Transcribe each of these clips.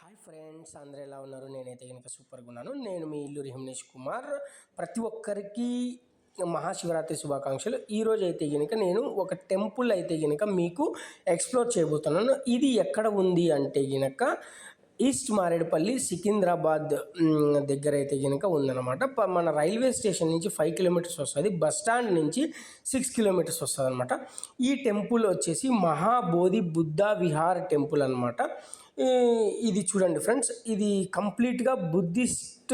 Hi friends, అందరూ ఎలా ఉన్నారు? నేనైతే కనుక సూపర్గా ఉన్నాను. నేను మీ ఇల్లు హిమేష్ కుమార్. ప్రతి ఒక్కరికి మహాశివరాత్రి శుభాకాంక్షలు. ఈరోజు అయితే కనుక నేను ఒక టెంపుల్ అయితే కనుక మీకు ఎక్స్ప్లోర్ చేయబోతున్నాను. ఇది ఎక్కడ ఉంది అంటే కనుక ఈస్ట్ మారేడుపల్లి సికింద్రాబాద్ దగ్గర అయితే కనుక ఉందన్నమాట. మన రైల్వే స్టేషన్ నుంచి 5 కిలోమీటర్స్ వస్తుంది, బస్ స్టాండ్ నుంచి 6 కిలోమీటర్స్ వస్తుంది అనమాట. ఈ టెంపుల్ వచ్చేసి మహాబోధి బుద్ధ విహార్ టెంపుల్ అనమాట. ఇది చూడండి ఫ్రెండ్స్, ఇది కంప్లీట్గా బుద్ధిస్ట్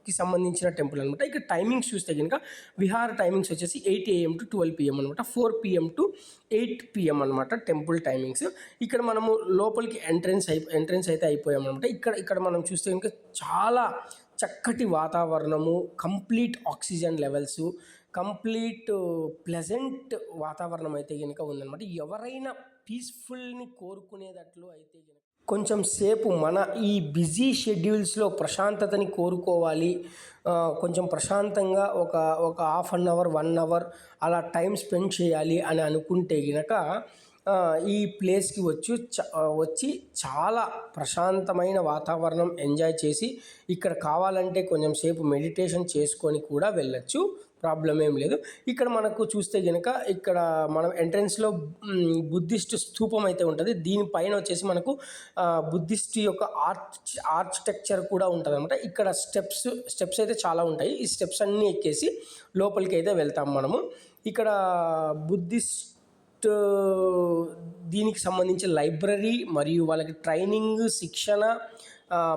కి సంబంధించిన టెంపుల్ అనమాట. ఇక్కడ టైమింగ్స్ చూస్తే కనుక విహార్ టైమింగ్స్ వచ్చేసి 8 AM to 12 PM అనమాట, 4 PM to 8 PM అనమాట టెంపుల్ టైమింగ్స్. ఇక్కడ మనము లోపలికి ఎంట్రెన్స్ అయితే అయిపోయామన్నమాట. ఇక్కడ మనం చూస్తే కనుక చాలా చక్కటి వాతావరణము, complete oxygen levels, complete pleasant వాతావరణం అయితే కనుక ఉందన్నమాట. ఎవరైనా పీస్ఫుల్ని కోరుకునేటట్లు అయితే కనుక కొంచెం సేపు మన ఈ బిజీ షెడ్యూల్స్లో ప్రశాంతతని కోరుకోవాలి, కొంచెం ప్రశాంతంగా ఒక హాఫ్ అన్ అవర్ 1 అవర్ అలా టైం స్పెండ్ చేయాలి అని అనుకుంటే కనుక ఈ ప్లేస్కి వచ్చి చాలా ప్రశాంతమైన వాతావరణం ఎంజాయ్ చేసి ఇక్కడ కావాలంటే కొంచెం సేపు మెడిటేషన్ చేసుకొని కూడా వెళ్ళచ్చు, ప్రాబ్లం ఏం లేదు. ఇక్కడ మనకు చూస్తే కనుక ఇక్కడ మనం ఎంట్రన్స్లో బుద్ధిస్ట్ స్తూపం అయితే ఉంటుంది. దీనిపైన వచ్చేసి మనకు బుద్ధిస్ట్ యొక్క ఆర్కిటెక్చర్ కూడా ఉంటుంది అనమాట. ఇక్కడ స్టెప్స్ అయితే చాలా ఉంటాయి. ఈ స్టెప్స్ అన్నీ ఎక్కేసి లోపలికి అయితే వెళ్తాం మనము. ఇక్కడ బుద్ధిస్ట్ దీనికి సంబంధించిన లైబ్రరీ మరియు వాళ్ళకి ట్రైనింగ్, శిక్షణ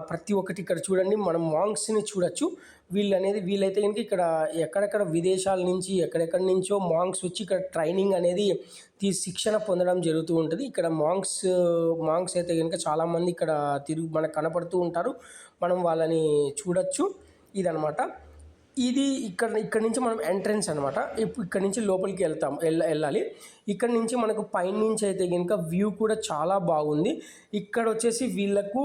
ప్రతి ఒక్కటి ఇక్కడ చూడండి. మనం మాంక్స్ని చూడొచ్చు. వీళ్ళైతే కనుక ఇక్కడ ఎక్కడెక్కడ విదేశాల నుంచి ఎక్కడెక్కడి నుంచో మాంక్స్ వచ్చి ఇక్కడ ట్రైనింగ్ అనేది శిక్షణ పొందడం జరుగుతూ ఉంటుంది. ఇక్కడ మాంక్స్ అయితే కనుక చాలామంది ఇక్కడ మనకు కనపడుతూ ఉంటారు. మనం వాళ్ళని చూడొచ్చు. ఇదనమాట. ఇది ఇక్కడ నుంచి మనం ఎంట్రన్స్ అనమాట. ఇక్కడ నుంచి లోపలికి వెళ్ళాలి. ఇక్కడ నుంచి మనకు పైనుంచి అయితే కనుక వ్యూ కూడా చాలా బాగుంది. ఇక్కడ వచ్చేసి వీళ్ళకు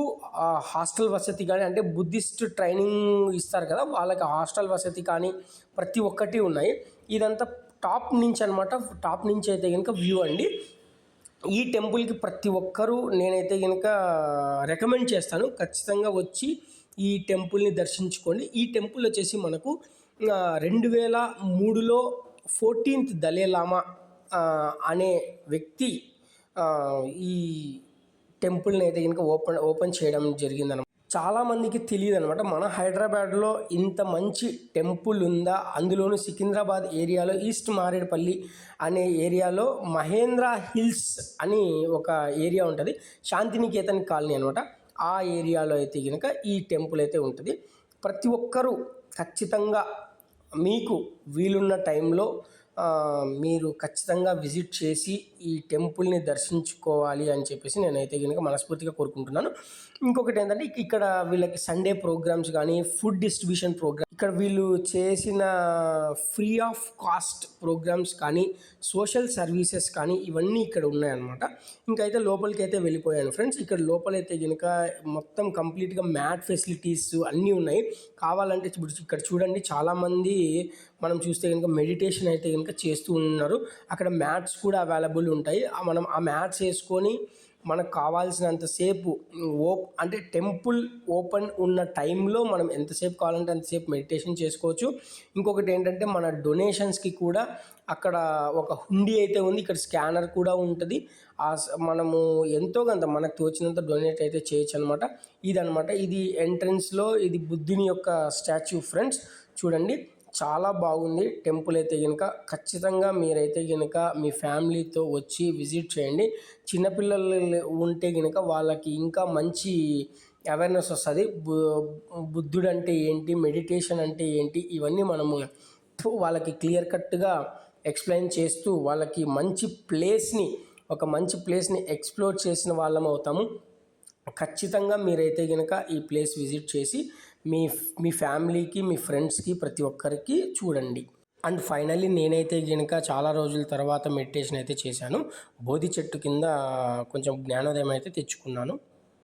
హాస్టల్ వసతి కానీ, అంటే బుద్ధిస్ట్ ట్రైనింగ్ ఇస్తారు కదా, వాళ్ళకి హాస్టల్ వసతి కానీ ప్రతి ఒక్కటి ఉన్నాయి. ఇదంతా టాప్ నుంచి అనమాట. టాప్ నుంచి అయితే కనుక వ్యూ అండి. ఈ టెంపుల్కి ప్రతి ఒక్కరూ నేనైతే కనుక రికమెండ్ చేస్తాను, ఖచ్చితంగా వచ్చి ఈ టెంపుల్ని దర్శించుకోండి. ఈ టెంపుల్ వచ్చేసి మనకు 2003లో 14th దలైలామా అనే వ్యక్తి ఈ టెంపుల్ని అయితే కనుక ఓపెన్ చేయడం జరిగిందనమాట. చాలామందికి తెలియదు అనమాట, మన హైదరాబాద్లో ఇంత మంచి టెంపుల్ ఉందా. అందులోనూ సికింద్రాబాద్ ఏరియాలో ఈస్ట్ మారేడుపల్లి అనే ఏరియాలో మహేంద్ర హిల్స్ అని ఒక ఏరియా ఉంటుంది, శాంతినికేతన్ కాలనీ అనమాట. ఆ ఏరియాలో అయితే కనుక ఈ టెంపుల్ అయితే ఉంటుంది. ప్రతి ఒక్కరూ ఖచ్చితంగా మీకు వీలున్న టైంలో మీరు ఖచ్చితంగా విజిట్ చేసి ఈ టెంపుల్ని దర్శించుకోవాలి అని చెప్పేసి నేనైతే కనుక మనస్ఫూర్తిగా కోరుకుంటున్నాను. ఇంకొకటి ఏంటంటే, ఇక్కడ వీళ్ళకి సండే ప్రోగ్రామ్స్ కానీ, ఫుడ్ డిస్ట్రిబ్యూషన్ ప్రోగ్రామ్, ఇక్కడ వీళ్ళు చేసిన ఫ్రీ ఆఫ్ కాస్ట్ ప్రోగ్రామ్స్ కానీ, సోషల్ సర్వీసెస్ కానీ ఇవన్నీ ఇక్కడ ఉన్నాయన్నమాట. ఇంకైతే లోపలికి అయితే వెళ్ళిపోయాను ఫ్రెండ్స్. ఇక్కడ లోపలైతే కనుక మొత్తం కంప్లీట్గా మ్యాట్ ఫెసిలిటీస్ అన్నీ ఉన్నాయి. కావాలంటే ఇక్కడ చూడండి, చాలామంది మనం చూస్తే కనుక మెడిటేషన్ అయితే కనుక చేస్తూ ఉన్నారు. అక్కడ మ్యాట్స్ కూడా అవైలబుల్ ఉంటాయి. మనం ఆ మ్యాట్స్ వేసుకొని మనకు కావాల్సినంతసేపు అంటే టెంపుల్ ఓపెన్ ఉన్న టైంలో మనం ఎంతసేపు కావాలంటే అంతసేపు మెడిటేషన్ చేసుకోవచ్చు. ఇంకొకటి ఏంటంటే, మన డొనేషన్స్కి కూడా అక్కడ ఒక హుండీ అయితే ఉంది. ఇక్కడ స్కానర్ కూడా ఉంటుంది. మనము ఎంతో కొంత మనకు తోచినంత డొనేట్ అయితే చేయొచ్చు అనమాట. ఇదనమాట, ఇది ఎంట్రన్స్లో ఇది బుద్ధుని యొక్క స్టాచ్యూ ఫ్రెండ్స్. చూడండి, చాలా బాగుంది టెంపుల్ అయితే కనుక. ఖచ్చితంగా మీరైతే కనుక మీ ఫ్యామిలీతో వచ్చి విజిట్ చేయండి. చిన్నపిల్లలు ఉంటే కనుక వాళ్ళకి ఇంకా మంచి అవేర్నెస్ వస్తుంది. బుద్ధుడు అంటే ఏంటి, మెడిటేషన్ అంటే ఏంటి, ఇవన్నీ మనము వాళ్ళకి క్లియర్ కట్గా ఎక్స్ప్లెయిన్ చేస్తూ వాళ్ళకి ఒక మంచి ప్లేస్ని ఎక్స్ప్లోర్ చేసిన వాళ్ళం అవుతాము. ఖచ్చితంగా మీరైతే కనుక ఈ ప్లేస్ విజిట్ చేసి మీ ఫ్యామిలీకి, మీ ఫ్రెండ్స్కి, ప్రతి ఒక్కరికి చూడండి. అండ్ ఫైనల్లీ నేనైతే కనుక చాలా రోజుల తర్వాత మెడిటేషన్ అయితే చేశాను. బోధి చెట్టు కింద కొంచెం జ్ఞానోదయం అయితే తెచ్చుకున్నాను.